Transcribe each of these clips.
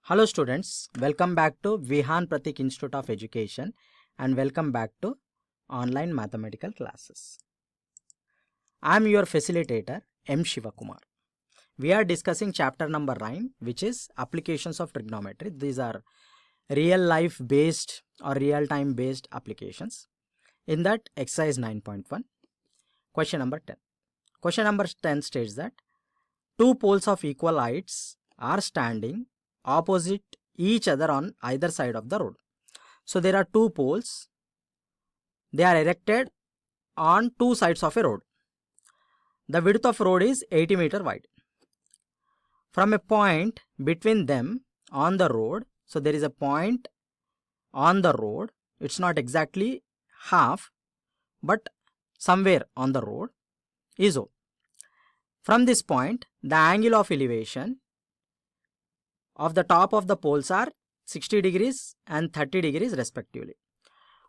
Hello students, welcome back to Vihan Pratik Institute of Education and welcome back to online mathematical classes. I am your facilitator M. Shiva Kumar. We are discussing chapter number 9, which is applications of trigonometry. These are real life based or real time based applications. In that, exercise 9.1, question number 10. Question number 10 states that two poles of equal heights are standing opposite each other on either side of the road. So there are two poles. They are erected on two sides of a road. The width of road is 80 meter wide. From a point between them on the road, so there is a point on the road. It's not exactly half, but somewhere on the road is O. From this point, the angle of elevation of the top of the poles are 60 degrees and 30 degrees respectively.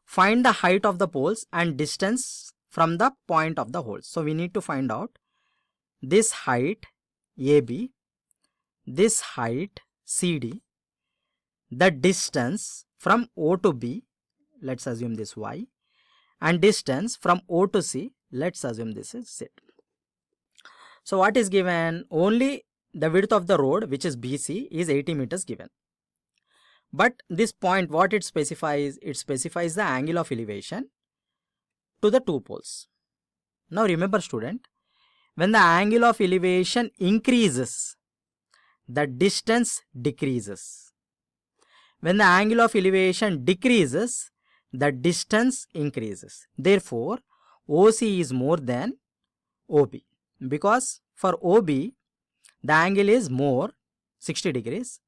Find the height of the poles and distance from the point of the holes. So we need to find out this height AB, this height CD, the distance from O to B, let's assume this Y, and distance from O to C, let's assume this is Z. So what is given? Only the width of the road, which is BC, is 80 meters given. But this point, what it specifies the angle of elevation to the two poles. Now remember student, when the angle of elevation increases, the distance decreases. When the angle of elevation decreases, the distance increases. Therefore, OC is more than OB, because for OB, the angle is more 60 degrees.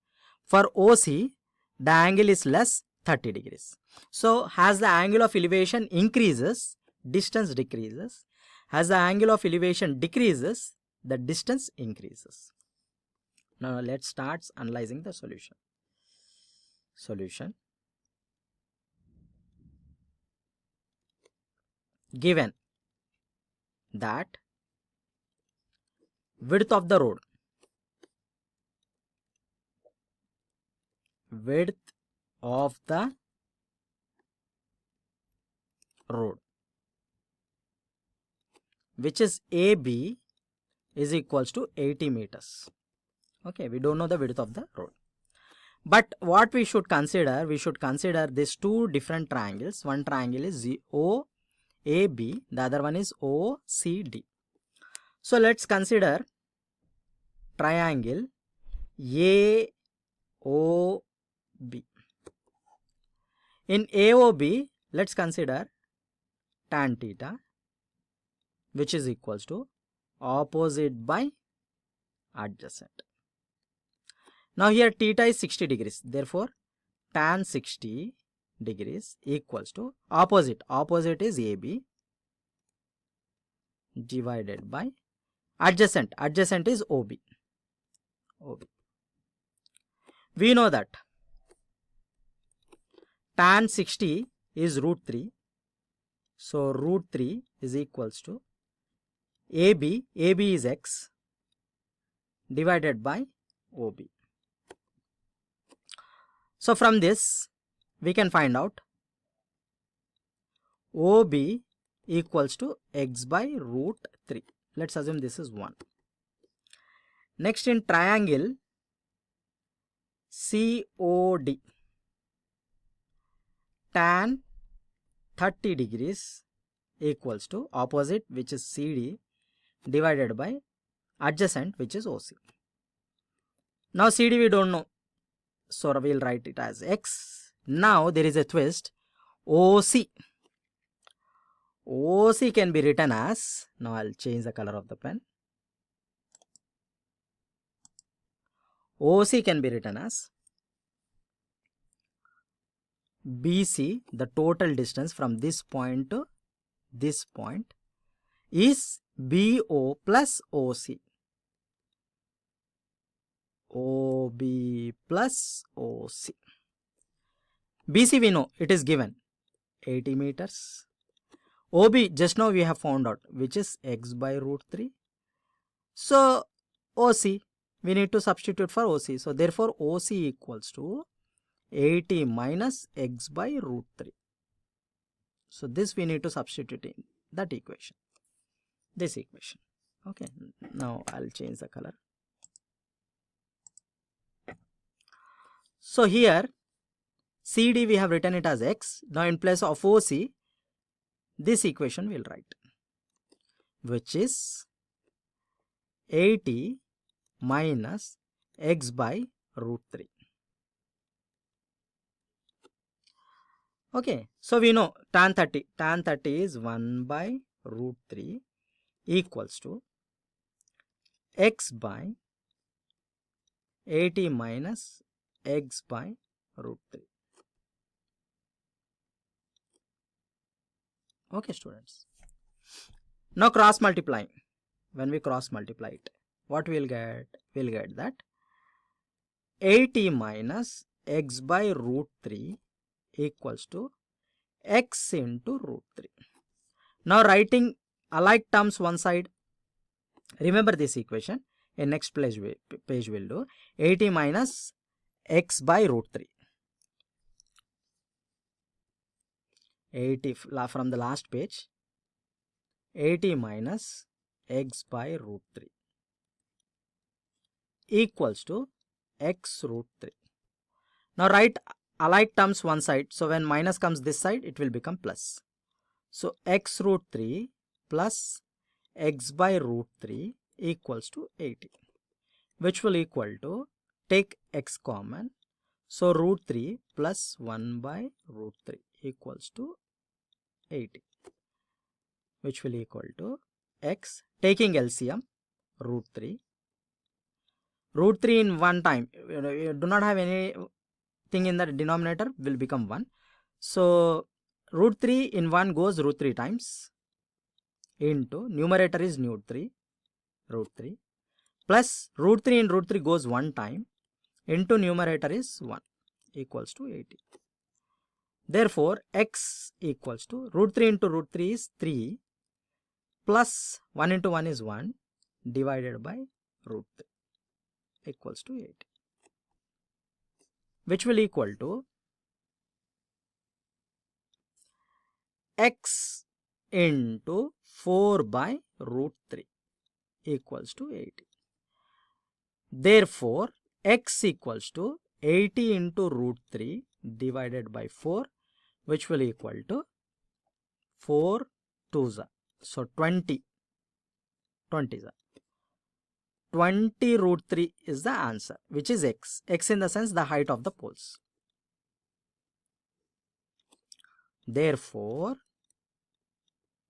For OC, the angle is less 30 degrees. So, as the angle of elevation increases, distance decreases. As the angle of elevation decreases, the distance increases. Now, let's start analyzing the solution. Solution. Given that width of the road, which is AB, is equals to 80 meters. Okay, we don't know the width of the road. But what we should consider, these two different triangles. One triangle is OAB, the other one is OCD. So let's consider triangle AOB. In AOB, let's consider tan theta, which is equals to opposite by adjacent. Now here theta is 60 degrees. Therefore, tan 60 degrees equals to opposite. Opposite is AB divided by adjacent. Adjacent is OB. We know that tan 60 is root 3. So root 3 is equals to AB. AB is X divided by OB. So from this, we can find out OB equals to X by root 3. Let's assume this is 1. Next, in triangle COD, tan 30 degrees equals to opposite, which is CD, divided by adjacent, which is OC. Now CD we don't know, so we'll write it as X. Now there is a twist. OC can be written as, now I'll change the color of the pen. OC can be written as BC, the total distance from this point to this point, is BO plus OC. OB plus OC. BC we know, it is given 80 meters. OB just now we have found out, which is X by root 3. So OC, we need to substitute for OC. So therefore OC equals to 80 minus x by root 3. So this we need to substitute in that equation, this equation. Okay, now I'll change the color. So here CD we have written it as x. Now in place of OC, this equation we'll write, which is 80 minus x by root 3. Okay, so we know tan 30 is 1 by root 3 equals to x by 80 minus x by root 3. Okay students, now cross multiplying. When we cross multiply it, what we'll get? We'll get that 80 minus x by root 3 equals to x into root 3. Now writing alike terms one side, remember this equation. In next page we'll do 80 minus x by root 3. 80 from the last page, 80 minus x by root 3 equals to x root 3. Now write alike terms one side. So when minus comes this side, it will become plus. So x root 3 plus x by root 3 equals to 80, which will equal to, take x common, so root 3 plus 1 by root 3 equals to 80, which will equal to x, taking LCM, root 3. Root 3 in one time, you do not have anything in the denominator, will become 1. So root 3 in 1 goes root 3 times, into numerator is root 3, plus root 3 in root 3 goes 1 time, into numerator is 1, equals to 80. Therefore x equals to root 3 into root 3 is 3, plus 1 into 1 is 1, divided by root 3 equals to 80, which will equal to x into 4 by root 3 equals to 80. Therefore x equals to 80 into root 3 divided by 4, which will equal to 4 2s, so 20 root 3 is the answer, which is x in the sense the height of the poles. Therefore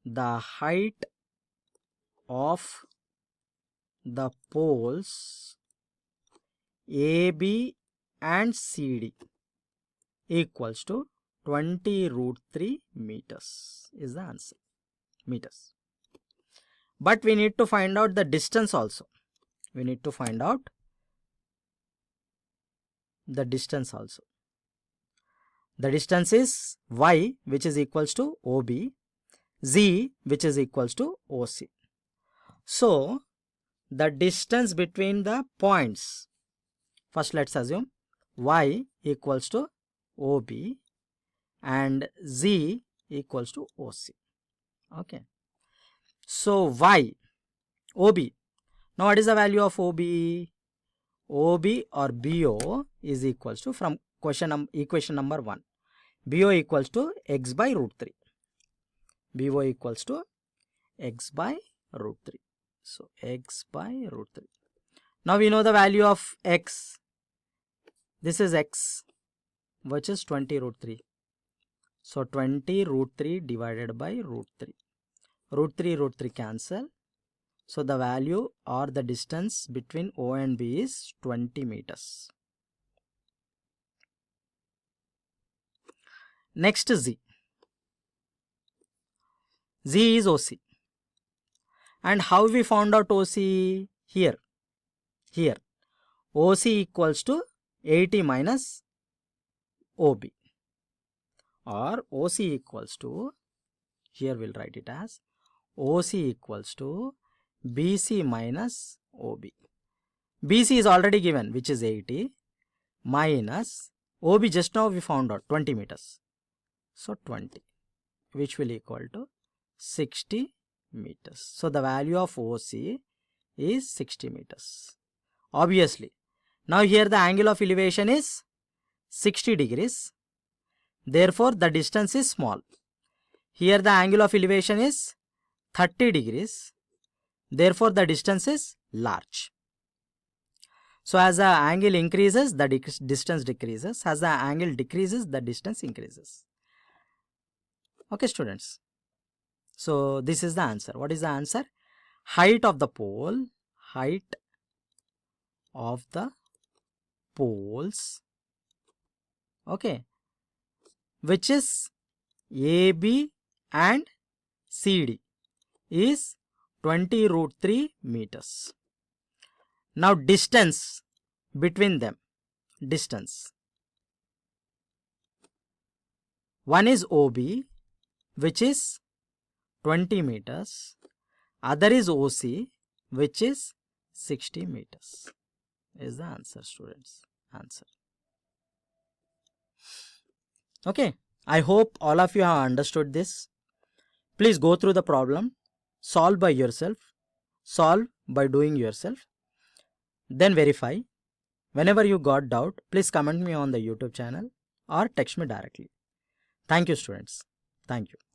the height of the poles AB and CD equals to 20 root 3 meters is the answer, meters. But we need to find out the distance also. We need to find out the distance also. The distance is y, which is equals to OB, z, which is equals to OC. So the distance between the points, first let's assume y equals to OB and z equals to OC. Okay, so y, OB. Now what is the value of OB? OB or BO is equals to, from equation number 1, BO equals to x by root 3. BO equals to x by root 3. So x by root 3. Now we know the value of x. This is x, which is 20 root 3. So 20 root 3 divided by root 3. Root 3 cancel. So the value or the distance between O and B is 20 meters. Next is Z. Z is OC. And how we found out OC? Here. OC equals to 80 minus OB. Or OC equals to, here we'll write it as OC equals to BC minus OB. BC is already given, which is 80, minus OB just now we found out 20 meters. So 20, which will equal to 60 meters. So the value of OC is 60 meters. Obviously, now here the angle of elevation is 60 degrees. Therefore, the distance is small. Here the angle of elevation is 30 degrees. Therefore, the distance is large. So as the angle increases, the distance decreases. As the angle decreases, the distance increases. Okay, students. So this is the answer. What is the answer? Height of the pole, height of the poles, okay, which is AB and CD is 20 root 3 meters. Now distance between them, distance. One is OB, which is 20 meters. Other is OC, which is 60 meters. Is the answer, students. Answer. Okay. I hope all of you have understood this. Please go through the problem. Solve by yourself. Solve by doing yourself. Then verify. Whenever you got doubt, please comment me on the YouTube channel or text me directly. Thank you, students. Thank you.